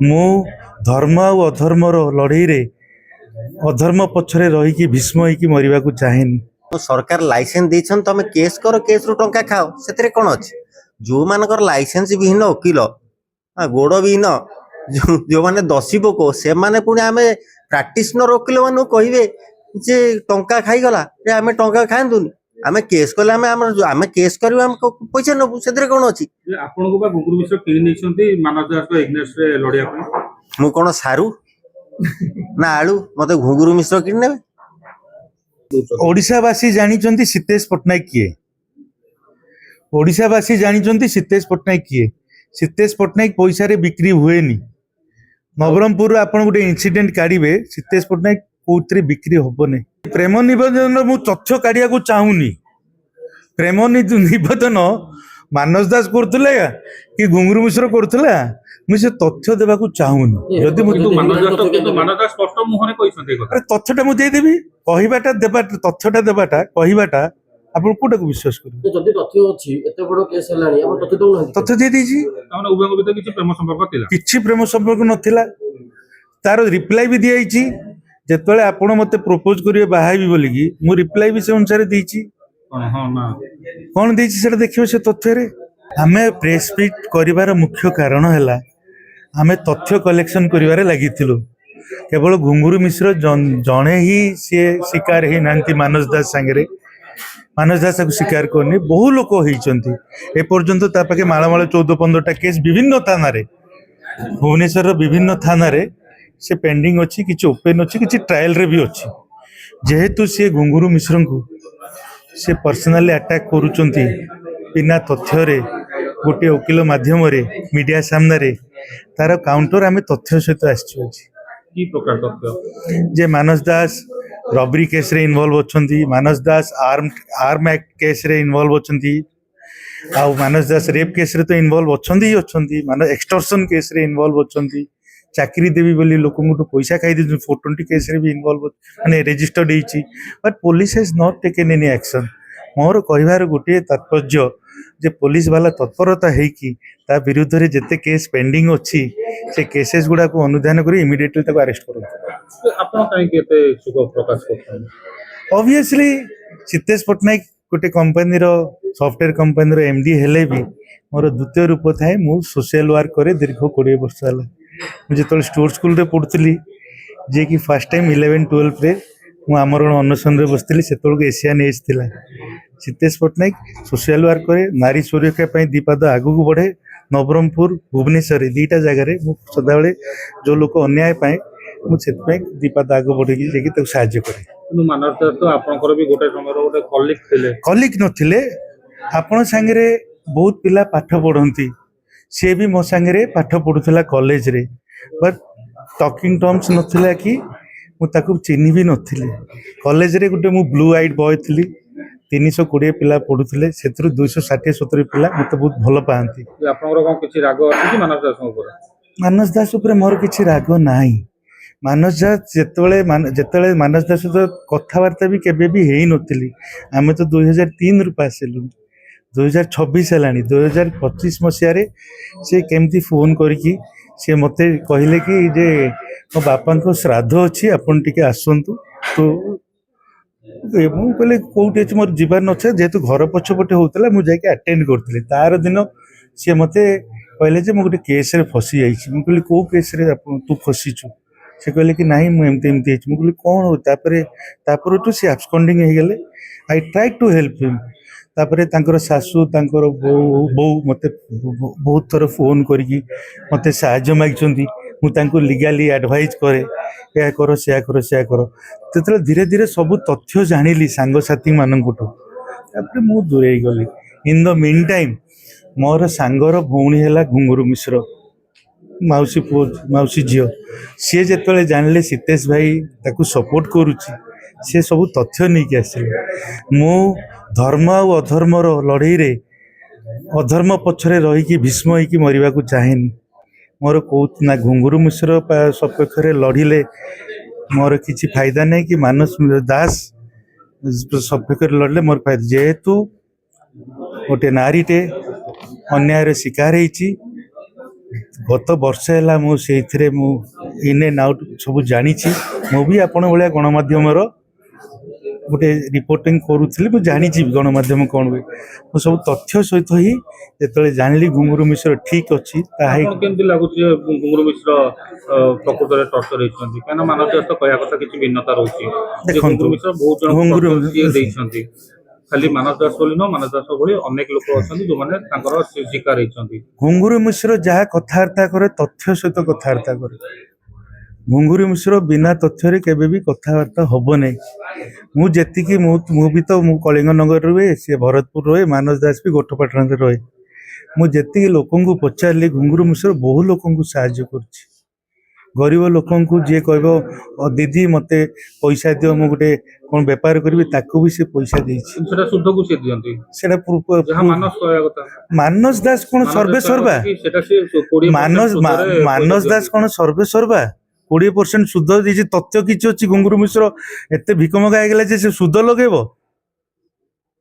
ମୁଁ ଧର୍ମ ଆଉ ଅଧର୍ମର ଲଢ଼େଇରେ ଅଧର୍ମ ପଛରେ ରହିକି ଭୀଷ୍ମ ହେଇକି ମରିବାକୁ ଚାହେଁନି। सरकार लाइसेंस देछन तमे केस करो केस रु टंका खाओ सेतरे कोन अछि जो मानकर लाइसेंस विहीन वकील गोड़ विहीन जो माने दसी पोको से माने पुणी आमे प्रैक्टिशनर वकील मानु कहिबे जे टंका खाई गला जे आमे टंका खांदुनी आमे केस कले आमे केस करबे आमे पैसा नबु सेतरे कोन अछि आपन को बा गुगुरु मिश्र किनि नेछंती मानव दास को एग्नेस्ट रे लड़िया को मु कोन सारू ना आलू मते घुंगुरु मिश्र किनि नेबे। ओडिशावासी जानिचंती सितेश पटनायक किए। ओडिशावासी जानिचंती सितेश पटनायक किए। सितेश पटनायक पैसा रे बिक्री हुएनी। नवरंगपुर आपण गोटे इंसिडेंट काढ़िबे सितेश पटनायक कोउतरे बिक्री होबने। प्रेम निवेदन मु तथ्य काढ़िया को चाहूनी। प्रेम निवेदन मानस दास करथले कि घुंगुरु मिश्र करथला मुझे तथ्य देवा को चाहूनी। जदि मानव दास स्पष्ट मुहरे कहिसंते अरे तथ्यटा मु दे देबी कहिबाटा देबा तथ्यटा देबाटा कहिबाटा आपण कोटाको विश्वास करू जदि तथ्य अछि एते बडो केस हलानी आपण तथ्य दउ न तथ्य दे दीजी ताने उभय भीतर किछि प्रेम संपर्क थिला किछि प्रेम संपर्क नथिला। तार रिप्लाई भी दियाइछि जेतले आपण मते प्रपोज करिवे बाहाइबी बोली कि मु रिप्लाई भी से अनुसार देइछि कोन देइछि सेटा देखियो से तथ्य रे। हमें प्रेस मीट करिवार मुख्य कारण हैला हमें तथ्य कलेक्शन करिवारे लागिथिलु। केवल घुंगुरु मिश्र जणे ही सी शिकार ही नांती मानस दास सांगरे मानस दास को शिकार करनी बहु लोक होइचंती ए पर्यंत ता पाके माळमाळ 14-15टा केस विभिन्न थाना रे भुवनेश्वर विभिन्न थाना रे से पेंडिंग अछि किछि ओपन अछि किछि ट्रायल रे भी अछि। जेहेतु से घुंगुरु मिश्र को से पर्सनली अटैक करूचंती बिना तथ्य रे गोटे वकील माध्यम रे मीडिया सामने रे तार काउंटर आमे तथ्य सहित आछि की प्रकार तथ्य जे मानस दास रबरी केस रे इन्वॉल्व होचंती मानस दास आर्म एक्ट केस रे इन्वॉल्व होचंती आ मानस दास रेप केस रे तो इन्वॉल्व होचंती मानस एक्सटॉर्शन केस रे इन्वॉल्व होचंती चाकरी देवी बोली लोक मुठु पैसा खाई दे 420 केस रे भी इन्वॉल्व माने रजिस्टर्ड हेची but police has not taken any action. मोर कहिबार गोटे तात्पर्य जे पुलिस वाला तत्परता है कि ता विरुद्ध रे जते केस पेंडिंग अछि से केसेस गुडा को अनुधान करी इमीडिएटली ताको अरेस्ट करो। आपण काई केते सुख प्रकाश करथन ऑब्वियसली सितेश पटनायक गोटे कंपनी रो सॉफ्टवेयर कंपनी रो एमडी हेले भी मोर द्वितीय रूप थाए मु सोशल वर्क करे दीर्घ 20 वर्ष हला मुझे तो स्टोर स्कूल रे पढ़ुतली जे कि फर्स्ट टाइम 11-12 रे मु आमरण अनशन रे बसतली सेतोल एशियन एज थिला। सितेश पटनायक सोशल वर्क करे नारी सुरक्षा पई दीपाद आगु को बढ़े नवरंगपुर भुवनेश्वर दीटा जगह रे मु सदा बेले जो लोक अन्याय पाए मु सेत पई दीपाद आगु बढ़े कि जे कि तो सहायता करे। किनु मानव दास तो आपनकर भी गोटे समय रो गोटे कलिक नथिले आपण संगे बहुत पिला पाठ पढ़ंती सी भी मो सांगे पाठ पढ़ुला कॉलेज रे बट टॉकिंग टर्म्स नथिला कि मु ताकू चिन्ह भी नथिले। कॉलेज रे गुटे मु ब्लू आइड बॉय थिली 320 पिला पढ़ुले से 260-70 पिला मत बहुत भल पाती। मानस दास मोर किसी राग नाही। मानस दास जिते मानस दास कथबार्ता भी केबे भी हेई नथिली। आमे तो 2003 रु पास हेलु 2026 हेलानी 2025 मसिया रे से केमती फोन करके से मते कहले कि जे मो बापा को श्राद्ध अच्छी आपन टिके आसंतु तो कहले कौटी अच्छे मोर जीवार नछे जेहेतु घर पछपटे होता मुझे अटेंड करते तार दिन सी मते कहले जे मो गोटे केस रे फसी जाइछि। मु कहली को केस रे तू फसीछु से कहले कि नहीं मु एमती एमती मु कहली कौन हो तापर तो सी एब्सकॉन्डिंग हो गले। I try to help him तापर तांकर सासू तांकर बो मते बहुत थर फोन करके मते साहाय्य मागिचंती मु तांको लीगली एडवाइज करे या करो से करो से करो तेतले धीरे धीरे सब तथ्य जानिली सांग साथी माननकुटो तापर मु दूरे गली। इन द मीन टाइम मोर सांगर भौणी हैला घुंगुरु मिश्र मौसी पो मौसी झियो सी जेतले जानले सितेश भाई ताकू सपोर्ट करूची से सब तथ्य नहीं कि आसिले। मु धर्म और अधर्मर लड़ई अधर्म पछरे रही भीष्म होइकी मरिबा को चाहेनी। मोर कौ ना घुंगुरु मिश्र सपक्ष लड़िले मोर किसी फायदा नहीं कि मानस दास सपक्ष लड़ले मोर फायदा जेहेतु गोटे नारीटे अन्याय शिकार होती गत वर्ष है मु से मु इन एंड आउट सब जानी मु भी आपण भाया गणमाध्यम गोटे रिपोर्टिंग करुली मुझे जानी गणमाध्यम कौन हुए मु सब तथ्य सहित ही जो जानी घुंगुरु मिश्र ठीक अच्छी आपन केमति लागुची घुंगुरु मिश्र प्रकृत रे टॉर्चर हेछंती काना मानव स्वास्थ्य कहया कथा किछि भिन्नता रहउची देखंतु, घुंगुरु मिश्र बहुत जन घुंगुरु- टॉर्चर देइछंती खाली मानव दास बोली न मानव दास भली अनेक लोक अछंती जो माने तांकर शिकार हेछंती घुंगुरु मिश्र जहाँ कथबार्ता करे तथ्य सहित कथबार्ता करे घुंगुरु मिश्र बिना तथ्य रे केबे भी कथबार्ता हबो नै मु जेतिकी मु भी तो मु कलिंग नगर रुए से भरतपुर रहे मानस दास भी गोठपाटन रहे मु जेतिकी लोकन को पचारली घुंगुरु मिश्र बहु लोकन को साहाय्य करछि गरीब लोकन को जे कहबो दीदी मते पैसा दियो मु गोटे कोन व्यापार करबी ताको भी से पैसा देछि सेटा शुद्ध को से दियंती सेटा जहां मानस कहया कथा मानस दास कोन सर्वे सर्वा सेटा से 20% मानस दास कोन सर्वे सर्वा 20% सुध दीजिए तथ्य किसी अच्छी घुंगुरु मिश्र एत भिकमगा होगा जे से सुध लगेब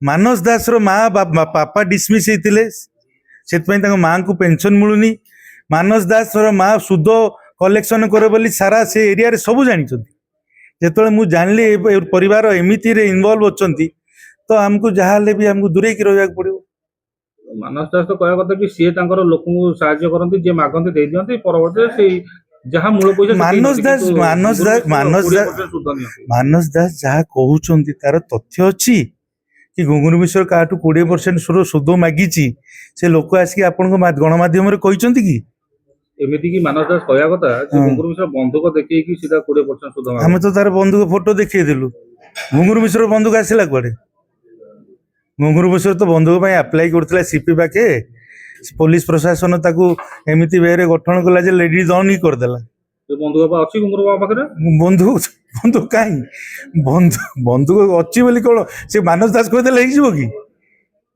मानस दास माँ पापा डिसमिस होते माँ को पेंशन मिलूनी मानस दास माँ सुध कलेक्शन करे बोली सारा से एरिया रे सब जानी जो मुझे जानली परिवार एमती इनवल्व अच्छा तो आमको जहाँ भी आमको दूरे की रहा पड़ो मानस दास तो कहया कथा कि सी तांकर लोक साहाय्य करंती जे मागंती दे दियंती परवर्ती से जहाँ मूल पैसा मानस दास जहाँ कहते तार तथ्य अच्छी कि घुंगुरु मिश्र क्या 20% सुध मागी से लोक आसिक आपण गणमाध्यम कि एमिति कि मानस दास कहया कथा कि घुंगुरु मिश्र बंधुक देखै कि सीधा 20% सुध मागे हमें तो तार बंधुक फोटो देखिए देलु घुंगुरु मिश्र बंधुक आसला कुआडे घुंगुरु मिश्र तो बंधुक अप्लाई करथिला सीपी पाके पुलिस प्रशासन ताकू एमिति वे गठन कला जे लेडी डाउन ही करदेला बंधुक अच्छी घुंगुरु बाबा पाखरे बंधुक बंधुक कहीं बंधुक अच्छी बोली कौन से मानस दास कहदेले हो कि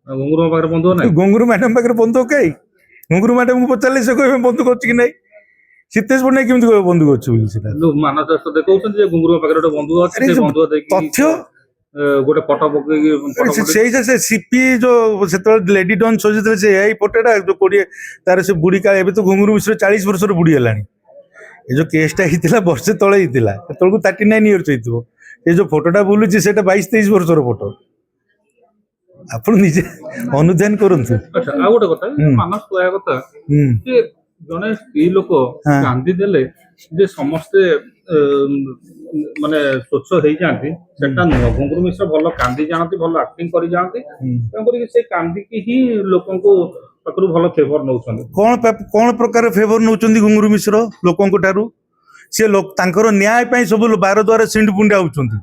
घुंगुरु बाबा पाखरे बंधुक नै घुंगुरु मैडम पाखे बंधुक कहीं घुंगुरु मैडम को पचारे से कहे बंधुक अच्छी कि नहीं सीतेश पट्टनायक केमती कह बंधुक अच्छी मानस दास तो देखौछन जे घुंगुरु बाबा पाखरे बंधुक अछि से बंधुक देखि तथ्य गोटे फोटो पकई से सीपी जो से लेडी डन सजेते से यही फोटोटा जो 20 तार से बुढ़ी का एबे तो घुंगुरु मिश्र 40 वर्ष बुढ़ी है ये जो केसटा होता वर्षे तले होता से 39 इयर्स हो ये जो फोटोटा बुलूची से 22-23 वर्ष फोटो आप निजे अनुधान करूँ अच्छा आ गोटे कथा मानस कहया कथा जे जने स्त्री लोक गांधी देले जे समस्ते माने स्वच्छ हो जाती सेटा नुह घुंगुरु मिश्र भल कांदी जानती भल एक्टिंग करी जानती तेणुकर से कांदी की ही लोकों को पाखरु भल फेवर नौछन कौन प्रकार फेवर नौचंदी घुंगुरु मिश्र लोकों ठारू से लोक तांकर न्याय पाई सब बार द्वार सिंड पुंडा होउछंदी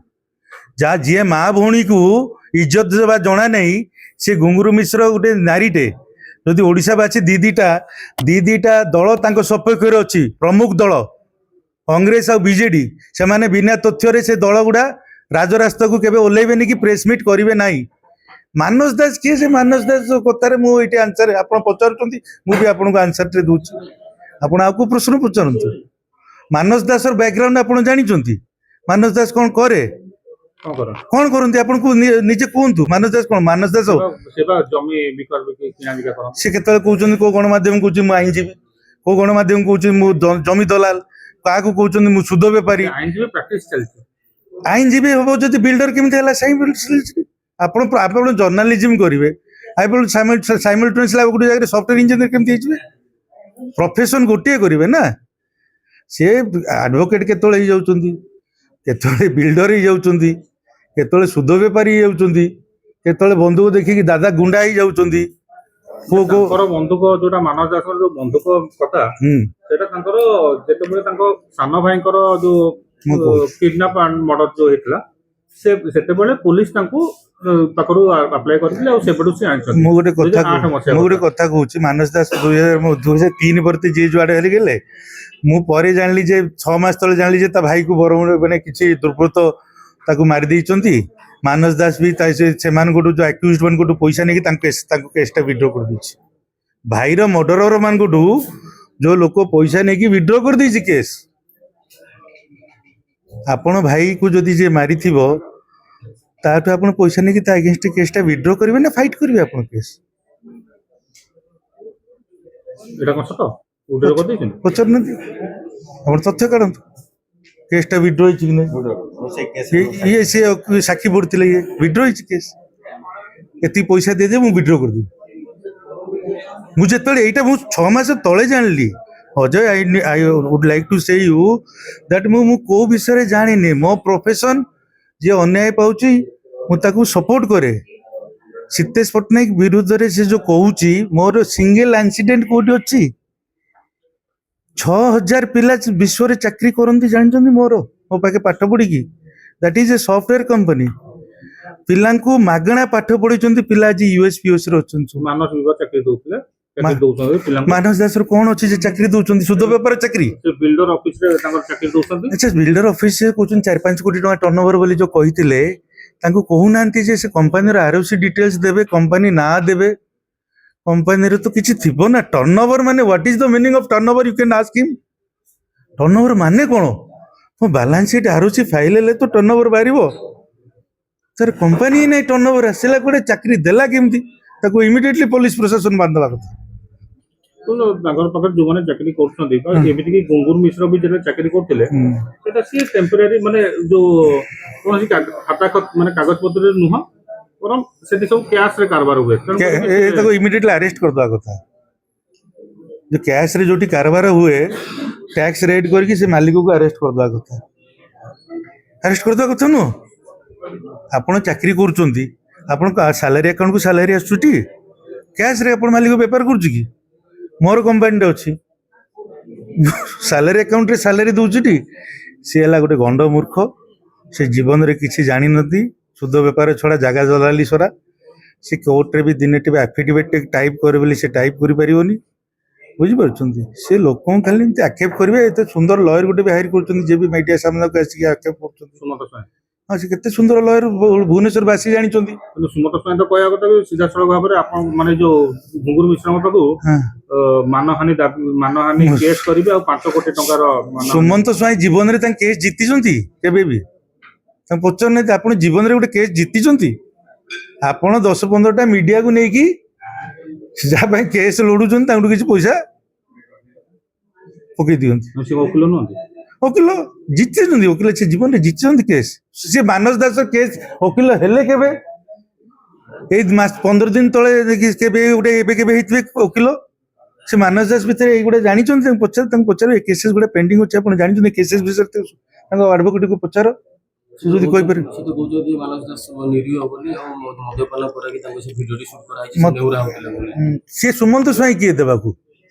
जा जी माँ भौणी को इज्जत देवा जना नहीं से घुंगुरु मिश्र गोटे नारीटे जदि ओडिशावासी दीदीटा दल तांको सपक्ष अच्छी प्रमुख दल कांग्रेस और बीजेडी से माने बिना तथ्य से दल गुड़ा राजरास्ता को केबे ओल्लेबेनी कि प्रेस मीट करिवे नाही मानस दास किए से मानस दास कथार मुझे आंसर आप पचारुंट मुझे आपको आंसर टे दूसरी आप प्रश्न पचारतु मानस दास बैकग्राउंड आप जानते मानस दास कौन करे कौन करते आपको निजे कहतु मानस दास कौन मानस दास सी के कहते कौ गणमाध्यम कौन मुझे आईनजीवी कौ गणमाध्यम कौन जमी दलाल क्या कहते सुध बेपारी आईनजीवी हम जब बिल्डर केमी आप जर्नालीजम करेंगे साइमल्टेनियसली गोटे जगह सॉफ्टवेयर इंजीनियर केमती प्रोफेशन गोटे करेंगे ना सी एडवोकेट केतले केतले बिल्डर हो जाती केतले सुध बेपारी हो जाती केतले बंधुक देखिकी दादा गुंडा हो जाती बंधुक जोटा मानस दास जो बंधुक कथा सेटा तांकर जेतेबेले तांको सान भाईकर जो किडनैप एंड मर्डर जो हेतला से सेतेबेले पुलिस तांको पाखरु अप्लाई करथिले और सेबडु से आनछन मु गोटे कथा कहूची मानस दास 2003 परते जे जुआडे हेली गेले मु परे जानली जे 6 मास तले जानली जे ता भाई को बरमुंड माने किछि दुर्बृत्त ताकू मारि दैचंती मानस दास भी से गोटू जो एक्यूज मान गोटू पैसा नहीं केसटा विड्रो कर दी भाईर मर्डरर मान गोटू जो लोक पैसा नहीं विड्रो कर दी केस आपण भाई को जदि जे मारी ताठू आप पैसा नहीं अगेंस्ट केसटा विड्रो करेंगे ना फाइट करेंगे आप केस एटा कोन सतो ଉଡ୍ର କରିଦେଇଛନ୍ତି। ପଚାରୁନାହାନ୍ତି ଆପଣ ତଥ୍ୟ କାଢନ୍ତୁ କେସଟା ୱିଡ୍ର ହେଇଛି କି ନାହିଁ। ଇଏ ସିଏ ସାକ୍ଷୀ ପଡିଥିଲେ ଇଏ ୱିଡ୍ର ହେଇଛି କେସ୍ ଏତିକି ପଇସା ଦେଇଦେବେ ମୁଁ ୱିଡ୍ର କରିଦେବି। ମୁଁ ଯେତେବେଳେ ଏଇଟା ମୁଁ 6 ମାସ ତଳେ ଜାଣିଲି Ajay I would like two ସେ ୟୁ ଦ୍ୟାଟ୍ ମୁଁ କୋଉ ବିଷୟରେ ଜାଣିନି ମୋ ପ୍ରଫେସନ ଯିଏ ଅନ୍ୟାୟ ପାଉଛି ମୁଁ ତାକୁ ସପୋର୍ଟ କରେ। ସିତେଶ ପଟ୍ଟନାୟକ ବିରୁଦ୍ଧରେ ସେ ଯୋଉ କହୁଛି ମୋର ସିଙ୍ଗଲ ଆକ୍ସିଡେଣ୍ଟ କୋଉଠି ଅଛି 6000 ପିଲା ବିଶ୍ୱରେ ଚାକିରି କରନ୍ତି ଜାଣିଛନ୍ତି ମୋର ମୋ ପାଖେ ପାଠ ପଢିକି that is a software company ପିଲାଙ୍କୁ ମାଗଣା ପାଠ ପଢିଛନ୍ତି ପିଲା ଆଜି ୟୁଏସ୍ ରେ ଅଛନ୍ତି। ମାନସ ବିଭାଗ ଚାକିରି ଦଉଥିଲେ ଚାକିରି ଦଉଛନ୍ତି ପିଲାଙ୍କୁ। ମାନସ ଦାସର କଣ ଅଛି ଯେ ଚାକିରି ଦଉଛନ୍ତି ସୁଧ ବେପାର ଚାକିରି ସେ ବିଲ୍ଡର ଅଫିସରେ ତାଙ୍କର ଚାକିରି ଦଉଛନ୍ତି। ଆଚ୍ଛା ବିଲ୍ଡର ଅଫିସ କହୁଛନ୍ତି 4-5 କୋଟି ଟଙ୍କା ଟର୍ନଓଭର ବୋଲି ଯୋଉ କହିଥିଲେ ତାଙ୍କୁ କହୁନାହାନ୍ତି ଯେ ସେ କମ୍ପାନୀର ଆରଓସି ଡିଟେଲ୍ସ ଦେବେ କମ୍ପାନୀ ନାଁ ଦେବେ କମ୍ପାନୀରେ ତ କିଛି ଥିବ ନା ଟର୍ନଓଭର ମାନେ what is the meaning of turnover you can ask him. Turnover ମାନେ କଣ ମୋ ବାଲାନ୍ସ ସିଟ୍ ଆରଓସି ଫାଇଲ ହେଲେ ତ ଟର୍ନଓଭର ବାହାରିବ ସାର୍ କମ୍ପାନୀ ନାଇଁ ଟର୍ନଓଭର ଆସିଲା ଗୋଟେ ଚାକିରି ଦେଲା କେମିତି ତାକୁ ଇମିଡିଏଟଲି ପୋଲିସ ପ୍ରଶାସନ ବାନ୍ଧିବା କଥା। ତାଙ୍କର ପାଖରେ ଯୋଉମାନେ ଚାକିରି କରୁଛନ୍ତି ଏମିତି କି ଗୁଙ୍ଗୁର ମିଶ୍ର ବି ଯେତେବେଳେ ଚାକିରି କରୁଥିଲେ ସେଟା ସିଏ ଟେମ୍ପୋରାରୀ ମାନେ ଯୋଉ କୌଣସି ଖାତା ମାନେ କାଗଜ ପତ୍ରରେ ନୁହଁ ବରଂ ସେଠି ସବୁ କ୍ୟାଶ ରେ କାରବାର ହୁଏ। ତାକୁ ଇମିଡିଏଟଲି ଆରେଷ୍ଟ କରିଦେବା କଥା ଯୋଉ କ୍ୟାଶ ରେ ଯୋଉଠି କାରବାର ହୁଏ ট্যাক্স রেড କରିକି ସେ ମାଲିକକୁ ଆରେଷ୍ଟ କରିଦେବା କଥା। ଆରେଷ୍ଟ କରିଦେବା କଥା ନୁହଁ ଆପଣ ଚାକିରି କରୁଛନ୍ତି ଆପଣଙ୍କ ସାଲାରୀ ଆକାଉଣ୍ଟକୁ ସାଲାରୀ ଆସୁଛି କ୍ୟାସରେ ଆପଣ ମାଲିକ ବେପାର କରୁଛି କି ମୋର କମ୍ପାନୀଟେ ଅଛି ସାଲାରୀ ଆକାଉଣ୍ଟରେ ସାଲାରୀ ଦଉଛି ଟି ସିଏ ହେଲା ଗୋଟେ ଗଣ୍ଡ ମୂର୍ଖ ସେ ଜୀବନରେ କିଛି ଜାଣିନନ୍ତି ସୁଧ ବେପାର ଛଡା ଜାଗା ଦଲାଲି ସରା ସେ କୋର୍ଟରେ ବି ଦିନେ ଟିବେ ଆଫିଡେଭିଟ୍ ଟାଇପ୍ କରିବେ ବୋଲି ସେ ଟାଇପ୍ କରିପାରିବନି ବୁଝିପାରୁଛନ୍ତି ସେ ଲୋକଙ୍କୁ ଖାଲି ଏମିତି ଆକ୍ଷେପ କରିବେ ଏତେ ସୁନ୍ଦର ଲୟର ଗୋଟେ ବି ହାଇର କରୁଛନ୍ତି ଯିଏ ବି ମିଡିଆ ସାମ୍ନାକୁ ଆସିକି ଆକ୍ଷେପ କରୁଛନ୍ତି। ସୁମନ୍ତ ସ୍ୱାଇଁ ହଁ ସେ କେତେ ସୁନ୍ଦର ଲୟର ଭୁବନେଶ୍ୱର ବାସୀ ଜାଣିଛନ୍ତି। କିନ୍ତୁ ସୁମନ୍ତ ସ୍ୱାଇଁ ତ କହିବା କଥା ସିଧାସଳଖ ଭାବରେ ଆପଣ ମାନେ ଯୋଉ ଘୁଙ୍ଗୁର ମିଶ୍ରଙ୍କ ପାଖକୁ ମାନହାନି କେସ୍ କରିବେ ଆଉ 5 କୋଟି ଟଙ୍କାର ସୁମନ୍ତ ସ୍ୱାଇଁ ଜୀବନରେ ତାଙ୍କ କେସ୍ ଜିତିଛନ୍ତି କେବେ ବି ତାଙ୍କୁ ପଚାରୁନାହାନ୍ତି ଆପଣ ଜୀବନରେ ଗୋଟେ କେସ୍ ଜିତିଛନ୍ତି ଆପଣ 10-15ଟା ମିଡିଆକୁ ନେଇକି ଯାହା ପାଇଁ କେସ୍ ଲଢୁଛନ୍ତି ତାଙ୍କଠୁ କିଛି ପଇସା ପକେଇ ଦିଅନ୍ତି। ସେ ଓକିଲ ନୁହନ୍ତି ଓକିଲ ଜିତିଛନ୍ତି ଓକିଲ ସେ ଜୀବନରେ ଜିତିଛନ୍ତି କେସ୍ ସେ ମାନସ ଦାସ କେସ୍ ଓକିଲ ହେଲେ କେବେ ଏଇ 15 ଦିନ ତଳେ କେବେ ଗୋଟେ ଏବେ କେବେ ହେଇଥିବେ ଓକିଲ ସେ ମାନସ ଦାସ ଭିତରେ ଏଇଗୁଡ଼ା ଜାଣିଛନ୍ତି ତାଙ୍କୁ ପଚାର ଏ କେସେସ୍ ଗୁଡ଼ା ପେଣ୍ଡିଂ ଅଛି ଆପଣ ଜାଣିଛନ୍ତି କେସେସ୍ ବିଷୟରେ ତାଙ୍କ ଆଡଭୋକେଟକୁ ପଚାର ସେ ଯଦି କହିପାରିବେ। ସିଏ ସୁମନ୍ତ ସ୍ୱାଇଁ କିଏ ଦେବାକୁ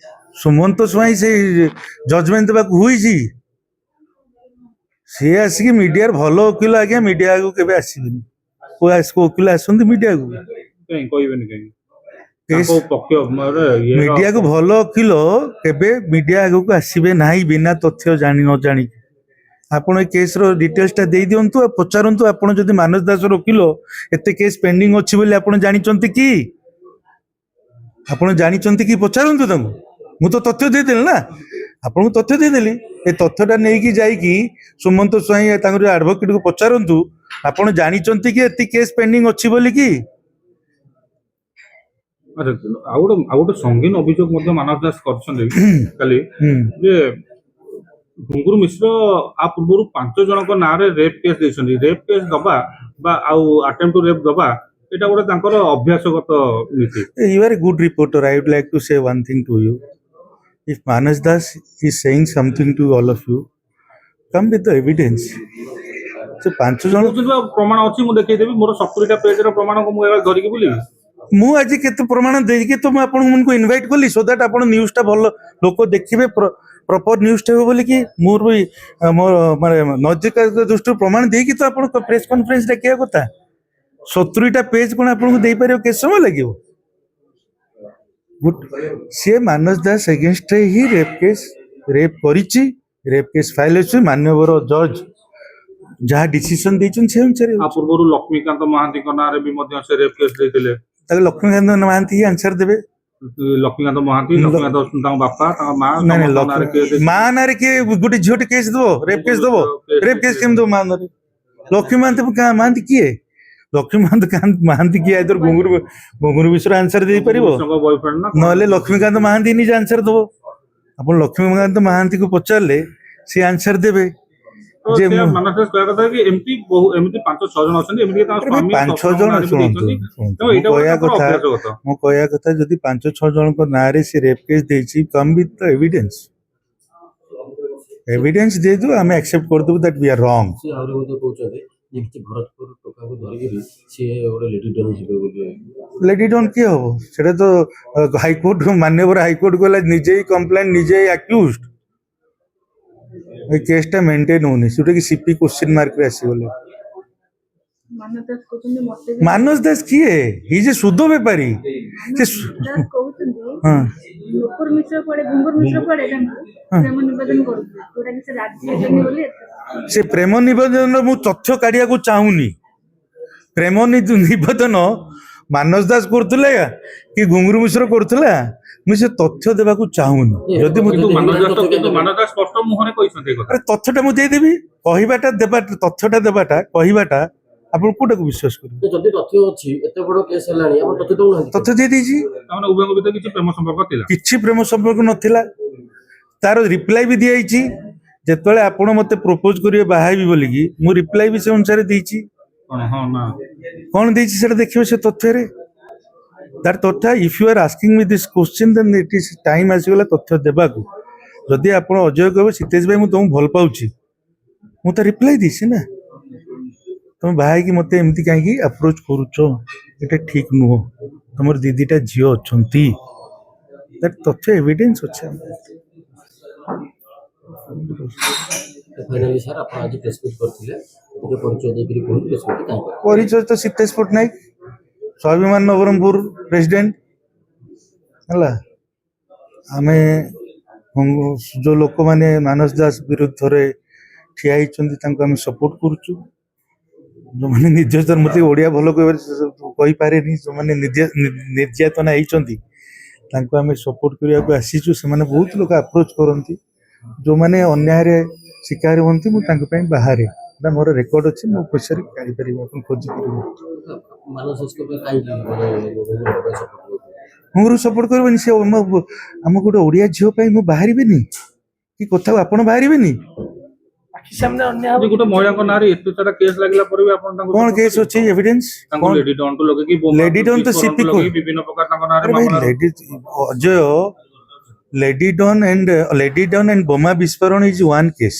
ସୁମନ୍ତ ସ୍ୱାଇଁ ସେ ଜଜମେଣ୍ଟ ଦେବାକୁ ହୋଇଛି ସିଏ ଆସିକି ମିଡିଆର ଭଲ ଓକିଲ ଆଜ୍ଞା ମିଡିଆ ଆଗକୁ କେବେ ଆସିବେନି କୋଉ ଓକିଲ ଆସନ୍ତି ମିଡିଆକୁ କହିବେନି ମିଡିଆକୁ ଭଲ ଓକିଲ କେବେ ମିଡିଆ ଆଗକୁ ଆସିବେ ନାହିଁ ବିନା ତଥ୍ୟ ଜାଣି ନ ଜାଣିକି ଆପଣ ଏ କେସର ଡିଟେଲ୍ସଟା ଦେଇ ଦିଅନ୍ତୁ ଆଉ ପଚାରନ୍ତୁ ଆପଣ ଯଦି ମାନସ ଦାସର ଓକିଲ ଏତେ କେସ୍ ପେଣ୍ଡିଂ ଅଛି ବୋଲି ଆପଣ ଜାଣିଛନ୍ତି କି ପଚାରନ୍ତୁ ତାଙ୍କୁ ମୁଁ ତ ତଥ୍ୟ ଦେଇଦେଲି ନା ଆପଣଙ୍କୁ ତଥ୍ୟ ଦେଇଦେଲି ଏ ତଥ୍ୟଟା ନେଇକି ଯାଇକି ସୁମନ୍ତ ସ୍ୱାଇଁ ତାଙ୍କର ଆଡଭୋକେଟକୁ ପଚାରନ୍ତୁ ଆପଣ ଜାଣିଛନ୍ତି କି ଏତେ କେସ୍ ପେଣ୍ଡିଂ ଅଛି ବୋଲି କି। ଆଉ ଗୋଟେ ସଙ୍ଗୀନ ଅଭିଯୋଗ ମଧ୍ୟ ମାନସ ଦାସ କରିଛନ୍ତି କାଲି ଯେ ଘୁଙ୍ଗୁର ମିଶ୍ର ଆ ପୂର୍ବରୁ 5 ଜଣଙ୍କ ନାଁରେ ରେପ୍ କେସ୍ ଦେଇଛନ୍ତି ରେପ୍ କେସ୍ ଦବା ବା ଆଉ ଆଟେମ୍ପ୍ଟ ଟୁ ରେପ୍ ଦବା এটা ଗୋଟେ ତାଙ୍କର ଅଭ୍ୟାସଗତ ନୀତି। You are a good reporter. I would like to say one thing to you. If Manas Das is saying something to all of you, come with the evidence. So 5 ଜଣ ପ୍ରମାଣ ଅଛି ମୁଁ ଦେଖେଇଦେବି ମୋର 70ଟା ପେଜର ପ୍ରମାଣକୁ ମୁଁ ଏବେ ଧରିକି ବୁଲିବି। ମୁଁ ଆଜି କେତେ ପ୍ରମାଣ ଦେଇକି ତ ମୁଁ ଆପଣଙ୍କୁ ଇନଭାଇଟ୍ କଲି ସୋ ଦ୍ୟାଟ୍ ଆପଣ ନ୍ୟୁଜଟା ଭଲ ଲୋକ ଦେଖିବେ ପ୍ରପର ନ୍ୟୁଜଟା ହେବ ବୋଲିକି ମୋର ବି ମୋର ମାନେ ନୈତିକ ଦୃଷ୍ଟିରୁ ପ୍ରମାଣ ଦେଇକି ତ ଆପଣ ପ୍ରେସ୍ କନଫରେନ୍ସ ଡାକିବା କଥା 70ଟା ପେଜ କ'ଣ ଆପଣଙ୍କୁ ଦେଇପାରିବ କେତେ ସମୟ ଲାଗିବ। ସେ ମାନସ ଦାସ ଏଗେନଷ୍ଟରେ ହିଁ ରେପ୍ କରିଛି ରେପ୍ କେସ୍ ଫାଇଲ ଅଛି ମାନ୍ୟବର ଜଜ୍ ଯାହା ଡିସିସନ ଦେଇଛନ୍ତି ସେ ଅନୁସାରେ। ପୂର୍ବରୁ ଲକ୍ଷ୍ମୀକାନ୍ତ ମହାନ୍ତିଙ୍କ ନାଁରେ ବି ମଧ୍ୟ ସେ ରେପ୍ କେସ୍ ଦେଇଥିଲେ ତାହେଲେ ଲକ୍ଷ୍ମୀକାନ୍ତ ମହାନ୍ତି ହିଁ ଆନ୍ସର ଦେବେ। ଲକ୍ଷ୍ମୀକାନ୍ତ ମହାନ୍ତି ତାଙ୍କ ବାପା ତାଙ୍କ ମା ମା ନାଁରେ କିଏ ଗୋଟେ ଝିଅଟେ କେସ୍ ଦବ ରେପ୍ କେସ୍ ଦବ ରେପ୍ କେସ୍ କେମିତି ଦବ ମା ନାଁରେ ଲକ୍ଷ୍ମୀ ମହାନ୍ତି କିଏ ମହାନ୍ତି କିଏ ଆଇଦର ଘୁଙ୍ଗୁର ମିଶ୍ର ଆନ୍ସର ଦେଇପାରିବ ନହେଲେ ଲକ୍ଷ୍ମୀକାନ୍ତ ମହାନ୍ତି ନିଜେ ଆନ୍ସର ଦବ ଆପଣ ଲକ୍ଷ୍ମୀକାନ୍ତ ମହାନ୍ତି କୁ ପଚାରିଲେ ସେ ଆନ୍ସର ଦେବେ ତ ଯେ ସେ ମୁଁ ମାନସ ଦାସ କହିବା କଥା କି ଏମିତି 5-6 ଜଣ ଅଛନ୍ତି ଏମିତି ତାଙ୍କ ଆରେ ଭାଇ ସ୍ୱାମୀ 5-6 ଜଣ ନାଁରେ ବି ଶୁଣନ୍ତୁ ଦେଇଛନ୍ତି। ଶୁଣନ୍ତୁ ତେଣୁ ଏଇଟା ଗୋଟେ ତାଙ୍କର ଅଭ୍ୟାସଗତ। ମୁଁ କହିବା କଥା ଯଦି 5-6 ଜଣଙ୍କ ନାଁରେ ସେ ରେପ୍ କେସ୍ ଦେଇଛି କମ୍ ୱିଥ୍ ଦ ଏଭିଡେନ୍ସ ଦେଇଦୁ ଆମେ ଆକ୍ସେପ୍ଟ କରିଦେବୁ ଦ୍ୟାଟ୍ वी आर ରଙ୍ଗ। ସେ ଆହୁରି ମଧ୍ୟ କହୁଛନ୍ତି ଯେ କିଛି ଭରତପୁର ଟୋକାକୁ ଧରିକିରି ସିଏ ଗୋଟେ ଲେଡି ଡନ୍ ଯିବେ ବୋଲି। ଲେଡି ଡନ୍ କିଏ ହବ ସେଟା ତ ହାଇକୋର୍ଟ ମାନ୍ୟବର ହାଇକୋର୍ଟ କହିଲା ନିଜେ ହିଁ କମ୍ପ୍ଲେନ୍ ନିଜେ ହିଁ ଆକ୍ୟୁଜ୍ଡ ଏ କେସ୍ଟା ମେଣ୍ଟେନ୍ ହଉନି ଯୋଉଟା କି ସିପି କ୍ୱେଶ୍ଚିନ୍ ମାର୍କରେ ଆସିଗଲେ। ମାନସ ଦାସ କହୁଛନ୍ତି ମତେ ବି ମାନସ ଦାସ କିଏ ଇଜ ଏ ସୁଧ ବେପାରୀ ସେ ଦାସ କହୁଛନ୍ତି ହଁ ନକୁର ମିଶ୍ର କୁଆଡେ ଘୁଙ୍ଗୁର ମିଶ୍ର କୁଆଡେ ତାଙ୍କୁ ପ୍ରେମ ନିବେଦନ କରୁଥିଲେ ଯୋଉଟା କି ସେ ରାଜି ହେଲେନି ବୋଲି ସେ ପ୍ରେମ ନିବେଦନ ମୁଁ ତଥ୍ୟ କାଢିବାକୁ ଚାହୁଁନି। ପ୍ରେମ ନିବେଦନ ମାନସ ଦାସ କରୁଥିଲେ କି ଘୁଙ୍ଗୁରୁ ମିଶ୍ର କରୁଥିଲା ମୁଁ ସେ ତଥ୍ୟ ଦେବାକୁ ଚାହୁଁନି। ଯଦି ମୁଁ କିନ୍ତୁ ମାନସ ଦାସ ସ୍ପଷ୍ଟ ମୁହଁରେ କହିଛନ୍ତି ଏ କଥା। ଆରେ ତଥ୍ୟଟା ମୁଁ ଦେଇଦେବି କହିବାଟା ଦେବାଟା ତଥ୍ୟଟା ଦେବାଟା କହିବାଟା ଆପଣ କୋଉଟାକୁ ବିଶ୍ୱାସ କରିବେ। ଯଦି ତଥ୍ୟ ଅଛି ଏତେ ବଡ କେସ୍ ହେଲାଣି ଆପଣ ତଥ୍ୟ ଦଉନାହାନ୍ତି। ତଥ୍ୟ ଦେଇଦେଇଛି ତାମାନେ ଉଭୟଙ୍କ ଭିତରେ କିଛି ପ୍ରେମ ସମ୍ପର୍କ ଥିଲା। କିଛି ପ୍ରେମ ସମ୍ପର୍କ ନଥିଲା ତାର ରିପ୍ଲାଏ ବି ଦିଆଯାଇଛି ଯେତେବେଳେ ଆପଣ ମତେ ପ୍ରପୋଜ କରିବେ ବାହା ହେବି ବୋଲିକି ମୁଁ ରିପ୍ଲାଏ ବି ସେ ଅନୁସାରେ ଦେଇଛି। କଣ ହଁ ନା କଣ ଦେଇଛି ସେଟା ଦେଖିବେ ସେ ତଥ୍ୟରେ ତାର ତଥ୍ୟ ଇଫ୍ ୟୁ ଆର୍ ଆସ୍କିଂ ମି ଦିସ୍ କ୍ୱେଶ୍ଚିନ୍ ଦେନ୍ ଇଟ୍ ଇସ୍ ଟାଇମ୍ ଆସିଗଲା ତଥ୍ୟ ଦେବାକୁ। ଯଦି ଆପଣ ଅଜୟ କହିବେ ସୀତେଶ ଭାଇ ମୁଁ ତମକୁ ଭଲ ପାଉଛି ମୁଁ ତ ରିପ୍ଲାଏ ଦେଇଛି ନା ତମେ ବାହା ହେଇକି ମତେ ଏମିତି କାହିଁକି ଆପ୍ରୋଚ କରୁଛ ଏଟା ଠିକ ନୁହଁ ତମର ଦିଦିଟା ଝିଅ ଅଛନ୍ତି ତଥ୍ୟ ଏଭିଡେନ୍ସ ଅଛି ଫାଇନାଲି ସାର୍ ଆପଣ ଆଜି ପ୍ରେସ୍ ମିଟ୍ କରିଥିଲେ ଟିକେ ପରିଚୟ ଦେଇକରି କୁହନ୍ତୁ ପ୍ରେସ୍ ମିଟ୍ କାହିଁକି ପରିଚୟ ତ ସୀତେଶ ପଟ୍ଟନାୟକ ସ୍ୱାଭିମାନ ନବରଙ୍ଗପୁର ପ୍ରେସିଡେଣ୍ଟ ହେଲା ଆମେ ଯୋଉ ଲୋକମାନେ ମାନସ ଦାସ ବିରୁଦ୍ଧରେ ଠିଆ ହେଇଛନ୍ତି ତାଙ୍କୁ ଆମେ ସପୋର୍ଟ କରୁଛୁ। ଯୋଉମାନେ ନିର୍ଯାତନା ମତେ ଓଡ଼ିଆ ଭଲ କହିପାରେନି ଯୋଉମାନେ ନିର୍ଯାତନା ହେଇଛନ୍ତି ତାଙ୍କୁ ଆମେ ସପୋର୍ଟ କରିବାକୁ ଆସିଛୁ। ସେମାନେ ବହୁତ ଲୋକ ଆପ୍ରୋଚ କରନ୍ତି ଯୋଉମାନେ ଅନ୍ୟାୟରେ ଶିକାର ହୁଅନ୍ତି ମୁଁ ତାଙ୍କ ପାଇଁ ବାହାରେ ମୋର ରେକର୍ଡ ଅଛି ମୋ ପଇସାରେ କାଢ଼ିପାରିବି ଆପଣ ଖୋଜିପାରିବେ। ମୋର ସପୋର୍ଟ କରିବେନି ସେ ଆମ ଗୋଟେ ଓଡ଼ିଆ ଝିଅ ପାଇଁ ମୁଁ ବାହାରିବେନି କି କଥା ଆପଣ ବାହାରିବେନି। ଯଦି ଗୋଟେ ମହିଳାଙ୍କ ନାଁରେ ଏତେ ସାରା କେସ୍ ଲାଗିଲା ପରେ ବି ଆପଣ ତାଙ୍କୁ କଣ କେସ୍ ଅଛି ଏଭିଡେନ୍ସ ତାଙ୍କୁ ଲେଡି ଡନ୍ଠୁ ଲଗେଇକି ଲେଡି ଡନ୍ ତ ସିପି ବିଭିନ୍ନ ପ୍ରକାର ତାଙ୍କ ନାଁରେ ଆରେ ଭାଇ ମାମଲା ଅଜୟ ଲେଡି ଡନ୍ ଆଣ୍ଡ ବୋମା ବିସ୍ଫୋରଣ is one case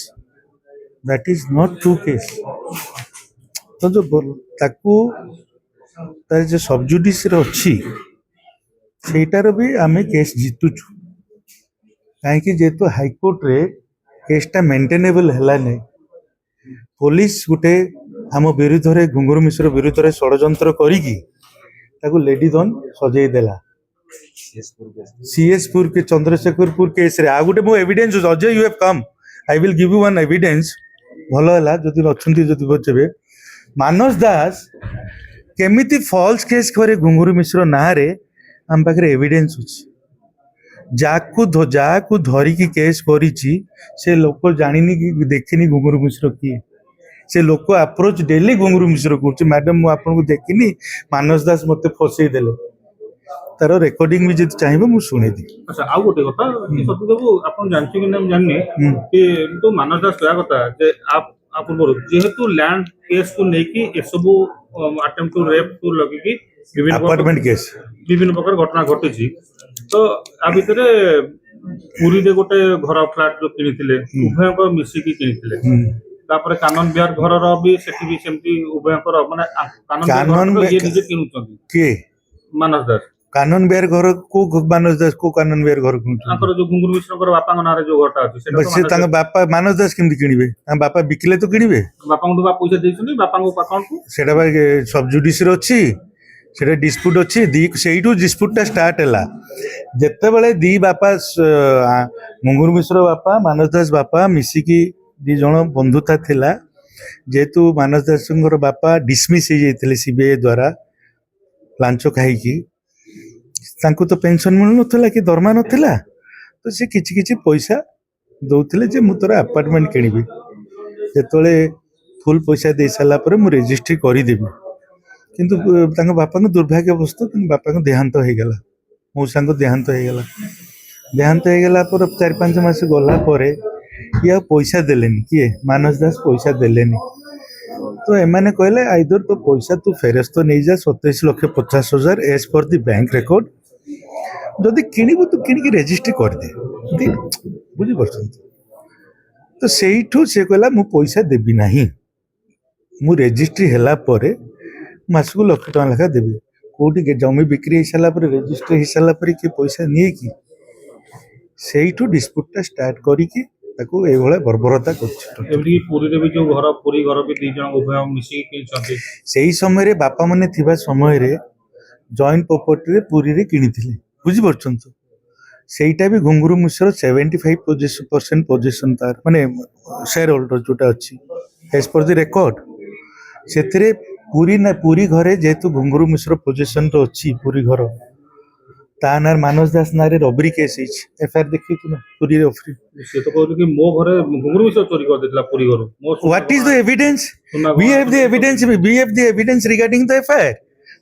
that is not to case. ତ ଯୋଉ ତାକୁ ତାର ଯୋଉ ସବଜୁଡିସରେ ଅଛି ସେଇଟାର ବି ଆମେ କେସ୍ ଜିତୁଛୁ କାହିଁକି ଯେହେତୁ ହାଇକୋର୍ଟରେ କେସ୍ଟା ମେଣ୍ଟେନେବଲ ହେଲାନି ପୋଲିସ ଗୋଟେ ଆମ ବିରୁଦ୍ଧରେ ଘୁଙ୍ଗୁରୁ ମିଶ୍ର ବିରୁଦ୍ଧରେ ଷଡ଼ଯନ୍ତ୍ର କରିକି ତାକୁ ଲେଡି ଡନ୍ ସଜେଇ ଦେଲା ସିଏସପୁର के चंद्रशेखरपुर केस रे आ गोटे मो evidence Ajay you have come I will give you one evidence भलो हला जदि अछंती जदि बचबे मानस दास केमिति फॉल्स केस करे घुंगुरु मिश्र नारे हम पाखरे एविडेंस अछि जाकू धरिकी केस करिछि से लोक जानिनी कि देखिनी घुंगुरु मिश्र की से लोक अप्रोच डेली घुंगुरु मिश्र करछि मैडम मु आपन को देखिनी मानस दास मते फसई देले तार रेकर्डिंग भी जब चाहिए मुझे शुणी दी। अच्छा आउ गोटे कथा सती बाबू आपण जानछि कि ना जाननी कि तो मानस दास कहया कथा जे आप पूर्व जेहेतु लैंड केस को लेकी ए सब अटेम्प्ट टू रेप को लगी कि अपार्टमेंट केस विभिन्न प्रकार घटना घटिछि तो आ भितरे पुरी दे गोटे घर फ्लैट जो किनिथिले उभयक मिसिकी किनिथिले तापर कानन बिहार घर रो भी सेठी भी सेमती उभयकर माने कानन बिहार ये निजे किनुचंती के मानस दास कानन बिहार घर को मानस दास को कानन बिहार घर तापर जो घुंगुर मिश्रकर बापा नारे जो घरटा अछि सेटा से तांग बापा मानस दास केमति किनिबे तांग बापा बिकले तो किनिबे बापा को बापा पैसा देछनी बापा को अकाउंट को सेटा बा सब जुडिस रो अछि सेटा डिस्प्यूट अछि दी सेइटू डिस्प्यूट टा स्टार्ट हला जत्ते बेले दी बापा घुंगुर मिश्र बापा मानस दास बापा मिसिकी दी जण बंधुता थिला जेतु मानस दास बापा डिसमिस हो जाइथिले सीबीआई द्वारा लांच खाइकी तांको तो पेंशन मिलु नथला कि दरमा नथला तो से किछि किछि पैसा दउथिले जे मु तोरा अपार्टमेंट किनिबी जेतोले फुल पैसा दे साला पर मु रजिस्ट्री करि देबी किंतु तांको बापा को दुर्भाग्यवश तांको बापा को देहांत हो गेला मौसा को देहांत हो गेला ଦେହାନ୍ତ ହେଇଗଲା ପରେ 4-5 ମାସ ଗଲା ପରେ ଇଏ ଆଉ ପଇସା ଦେଲେନି, କିଏ ମାନସ ଦାସ ପଇସା ଦେଲେନି। ତ ଏମାନେ କହିଲେ ଆଇଦର ତ ପଇସା ତୁ ଫେରସ୍ତ ନେଇଯା 27,50,000 ଏଜ୍ ପର୍ ଦି ବ୍ୟାଙ୍କ ରେକର୍ଡ, ଯଦି କିଣିବୁ ତୁ କିଣିକି ରେଜିଷ୍ଟ୍ରି କରିଦେ, ବୁଝିପାରୁଛନ୍ତି। ତ ସେଇଠୁ ସେ କହିଲା ମୁଁ ପଇସା ଦେବି ନାହିଁ, ମୁଁ ରେଜିଷ୍ଟ୍ରି ହେଲା ପରେ ମାସକୁ ₹1,00,000 ଲେଖା ଦେବି। କୋଉଠି ଜମି ବିକ୍ରି ହେଇସାରିଲା ପରେ ରେଜିଷ୍ଟ୍ରି ହେଇସାରିଲା ପରେ କିଏ ପଇସା ନିଏ କି? ସେଇଠୁ ଡିସ୍ପ୍ୟୁଟଟା ଷ୍ଟାର୍ଟ କରିକି ତାକୁ ଏଇଭଳିଆ ବର୍ବରତା କରୁଛି। ଏମିତି ପୁରୀରେ ବି ଯୋଉ ଘର, ପୁରୀ ଘର ବି 2 ଜଣ ଉଭୟ ମିଶିକି କିଣିଛନ୍ତି। ସେଇ ସମୟରେ ବାପା ମାନେ ଥିବା ସମୟରେ ଜଏଣ୍ଟ ପ୍ରପର୍ଟିରେ ପୁରୀରେ କିଣିଥିଲେ, ବୁଝିପାରୁଛନ୍ତି। ସେଇଟା ବି ଘୁଙ୍ଗୁରୁ ମିଶ୍ର 75% ପୋଜିସନ ତାର ମାନେ ସେୟାର ହୋଲ୍ଡର ଯୋଉଟା ଅଛି ଏଜ୍ ପର୍ ଦି ରେକର୍ଡ। ସେଥିରେ ପୁରୀ ଘରେ ଯେହେତୁ ଘୁଙ୍ଗୁରୁ ମିଶ୍ର ପୋଜିସନରେ ଅଛି, ପୁରୀ ଘର ତା ନାଁ ମାନସ ଦାସ ନାଁରେ ରବରି କେସ୍ ହେଇଛି, ଏଫଆଇଆର ଦେଖିଛୁ ନା ପୁରୀରେ ଅଫ୍ରି। ସିଏ ତ କହିଲେ କି ମୋ ଘରେ ଘୁଙ୍ଗୁରୁ ମିଶ୍ର ଚୋରି କରିଦେଇଥିଲା ପୁରୀ ଘରୁ। What is the evidence? We have the evidence regarding the FIR.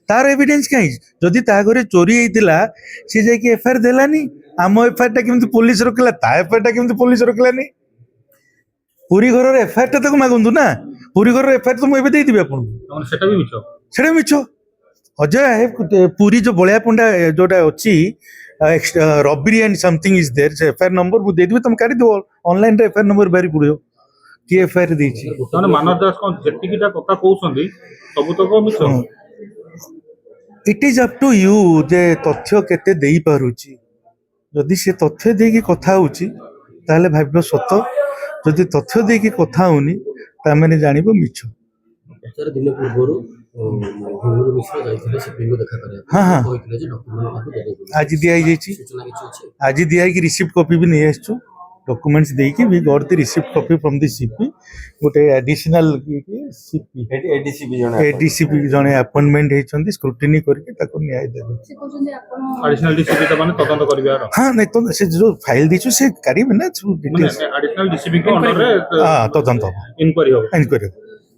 ତାର ଏଭିଡେନ୍ସ କାହିଁ? ଯଦି ତା ଘରେ ଚୋରି ହେଇଥିଲା ସେ ଯାଇକି ଏଫଆଇଆର ଦେଲାନି, ଆମ ଏଫଆଇଆର ଟା କେମିତି ପୋଲିସ ରଖିଲା, ତା ଏଫଆଇଆର ଟା କେମିତି ପୋଲିସ ରଖିଲାନି? ପୁରୀ ଘରର ଏଫଆଇଆର ଟା ତାକୁ ମାଗନ୍ତୁ ନା, ପୁରୀ ଘରର ଏଫଆଇଆର ତ ମୁଁ ଏବେ ଦେଇଦେବି ଆପଣଙ୍କୁ। ସେଟା ବି ମିଛ। ସେଟା ମିଛ। ଅଜୟ ପୁରୀ ଯୋଉ ବଳିଆ ପଣ୍ଡା ଯୋଉଟା ଅଛି ରବରି ଆଣ୍ଡ ସମଥିଙ୍ଗ ଇଜ ଦେयर, ସେ ଏଫଆଇଆର ନମ୍ବର ମୁଁ ଦେଇଦେବି, ତମେ କାଢିଦେବ ଅନଲାଇନରେ ଏଫଆଇଆର ନମ୍ବର ବାହାରି ପଡିବ କିଏ ଏଫଆଇଆର ଦେଇଛି। ମାନେ ମାନସ ଦାସ କଣ ଯେତିକିଟା କଥା କହୁଛନ୍ତି ସବୁତକ ମିଛ? It is up to you ଯେ ତଥ୍ୟ କେତେ ଦେଇପାରୁଛି। ଯଦି ସେ ତଥ୍ୟ ଦେଇକି କଥା ହଉଛି ତାହେଲେ ଭାବିବ ସତ, ଯଦି ତଥ୍ୟ ଦେଇକି କଥା ହଉନି ତାମାନେ ଜାଣିବ ମିଛ। ସାର୍ ଦିନ ପୂର୍ବରୁ ଘୁଙ୍ଗୁରୁ ମିଶ୍ର ଯାଇଥିଲେ ସିପିଙ୍କୁ ଦେଖା କରିବା ପାଇଁ। ହଁ। କହିଥିଲେ ଯେ ଡକ୍ୟୁମେଣ୍ଟ ତାକୁ ଦେବେ ବୋଲି। ଆଜି ଦିଆଯାଇଛି, ସୂଚନା କିଛି ଅଛି? ଆଜି ଦିଆହେଇକି ରିସିପ୍ଟ କପି ବି ନେଇ ଆସିଛୁ, ଡକୁମେଣ୍ଟସ ଦେଇକି ବି got the receipt copy from the CP. ଗୋଟେ ଆଡିସନାଲ ଏଡିସିପି ଜଣେ ଆପଏଣ୍ଟମେଣ୍ଟ ହେଇଛନ୍ତି, ସ୍କ୍ରୁଟିନି କରିକି ତାକୁ ନ୍ୟାୟ ଦେବେ। ସେ କହୁଛନ୍ତି ଆପଣ ଆଡିଶନାଲ ଡିସିପି ତ ମାନେ ତଦନ୍ତ କରିବେ ଆର। ହଁ ନାଇଁ ତ ସେ ଯୋଉ ଫାଇଲ ଦେଇଛୁ ସେ କାଢିବେ ନା ସବୁ ମାନେ ଡିଟେଲ୍ସ। ଆଡିଶନାଲ ଡିସିପି ଙ୍କ ଅଣ୍ଡରରେ ତଦନ୍ତ ହବ, ଇନକ୍ୱାରି ହବ। ଇନକ୍ୱାରି ହବ।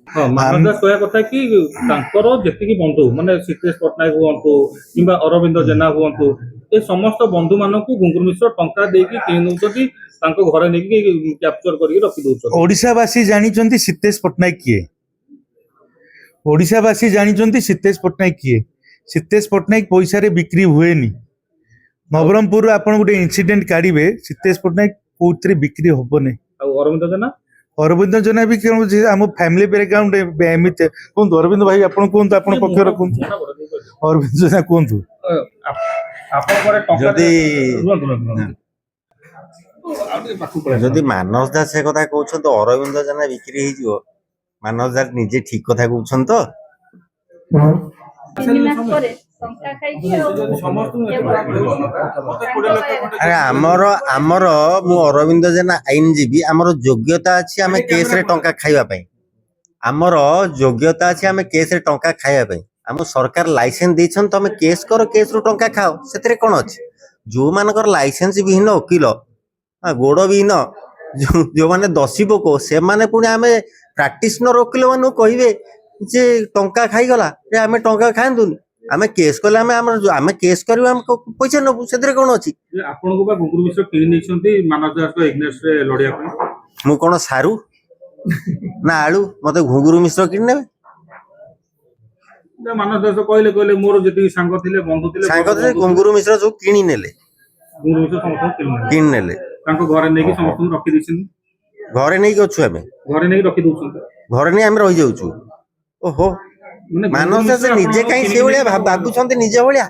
ହଁ, ମାନସ ଦାସ କହିବା କଥା କି ତାଙ୍କର ଯେତିକି ବନ୍ଧୁ ମାନେ ସିତେଶ ପଟ୍ଟନାୟକ ହୁଅନ୍ତୁ କିମ୍ବା ଅରବିନ୍ଦ ଜେନା ହୁଅନ୍ତୁ, ଏ ସମସ୍ତ ବନ୍ଧୁ ମାନଙ୍କୁ ଘୁଙ୍ଗୁରୁ ମିଶ୍ର ଟଙ୍କା ଦେଇକି କିଣି ଦଉଛନ୍ତି, ତାଙ୍କ ଘରେ ନେଇକି କ୍ୟାପଚର କରିକି ରଖି ଦଉଛନ୍ତି। ଓଡ଼ିଶାବାସୀ ଜାଣିଛନ୍ତି ସିତେଶ ପଟ୍ଟନାୟକ କିଏ, ଓଡ଼ିଶାବାସୀ ଜାଣିଛନ୍ତି ସିତେଶ ପଟ୍ଟନାୟକ କିଏ। ସିତେଶ ପଟ୍ଟନାୟକ ପଇସାରେ ବିକ୍ରି ହୁଏନି। ନବରଙ୍ଗପୁରରୁ ଆପଣ ଗୋଟେ ଇନସିଡେଣ୍ଟ କାଢିବେ, ସିତେଶ ପଟ୍ଟନାୟକ କୋଉଥିରେ ବିକ୍ରି ହବନି। ଆଉ ଅରବିନ୍ଦ ଜେନା? ଅରବିନ୍ଦ ଜେନା ବି ଆମ ଫ୍ୟାମିଲି ବ୍ୟାକଗ୍ରାଉଣ୍ଡ ଏମିତି। କୁହନ୍ତୁ ଅରବିନ୍ଦ ଭାଇ, ଆପଣ କୁହନ୍ତୁ, ଆପଣ ପକ୍ଷରେ କୁହନ୍ତୁ। ଅରବିନ୍ଦ ଜେନା କୁହନ୍ତୁ। ଆପଣଙ୍କର ଟଙ୍କା ଯଦି ମାନସ ଦାସ ସେ କଥା କହୁଛନ୍ତି ଅରବିନ୍ଦ ଜେନା ବିକ୍ରି ହେଇଯିବ, ମାନସ ଦାସ ନିଜେ ଠିକ କଥା କହୁଛନ୍ତି ତ? 3 ମାସ ପରେ ଟଙ୍କା ଖାଇକି ଆରେ ଆମର ମୁଁ ଅରବିନ୍ଦ ଜେନା ଆଇନଜୀବୀ, ଆମର ଯୋଗ୍ୟତା ଅଛି ଆମେ କେସରେ ଟଙ୍କା ଖାଇବା ପାଇଁ। ଆମର ଯୋଗ୍ୟତା ଅଛି ଆମେ କେସରେ ଟଙ୍କା ଖାଇବା ପାଇଁ। ଆମକୁ ସରକାର ଲାଇସେନ୍ସ ଦେଇଛନ୍ତି, ତମେ କେସ୍ କର, କେସରୁ ଟଙ୍କା ଖାଅ, ସେଥିରେ କଣ ଅଛି? ଯୋଉମାନଙ୍କର ଲାଇସେନ୍ସ ବିହୀନ ଓକିଲ, ଗୋଡ ବିହୀନ, ଯୋଉମାନେ ଦୋଷୀ ପୋକ, ସେମାନେ ପୁଣି ଆମେ ପ୍ରାକ୍ଟିସନର ଓକିଲ ମାନଙ୍କୁ କହିବେ ଯେ ଟଙ୍କା ଖାଇଗଲା, ଆମେ ଟଙ୍କା ଖାଆନ୍ତୁନି, ଆମେ କେସ୍ କଲେ ଆମେ କେସ୍ କରିବୁ, ଆମେ ପଇସା ନେବୁ, ସେଥିରେ କଣ ଅଛି? ଆପଣଙ୍କୁ ବା ଘୁଙ୍ଗୁରୁ ମିଶ୍ର କିଣି ନେଇଛନ୍ତି ମାନସ ଦାସଙ୍କ ଏଗନେଷ୍ଟରେ ଲଢିବା ପାଇଁ। ମୁଁ କଣ ସାରୁ ନା ଆଳୁ, ମତେ ଘୁଙ୍ଗୁରୁ ମିଶ୍ର କିଣି ନେବେ? ମାନସ ଦାସ କହିଲେ ମୋର ଯେତିକି ସାଙ୍ଗ ଥିଲେ, ବନ୍ଧୁ ଥିଲେ, ଘୁଙ୍ଗୁରୁ ମିଶ୍ର ସବୁ କିଣି ନେଲେ, ଘୁଙ୍ଗୁରୁ ମିଶ୍ର ସମସ୍ତଙ୍କୁ କିଣି ନେଲେ, ତାଙ୍କ ଘରେ ନେଇକି ସମସ୍ତଙ୍କୁ ରଖି ଦେଇଛନ୍ତି। ଘରେ ନେଇକି ଅଛୁ, ଆମେ ଘରେ ନେଇକି ରଖି ଦଉଛନ୍ତି, ଘରେ ନେଇ ଆମେ ରହିଯାଉଛୁ। ଓହୋ, ମାନସ ଦାସ ନିଜେ କାହିଁ ସେଇଭଳିଆ ଭାବୁଛନ୍ତି ନିଜ ଭଳିଆ?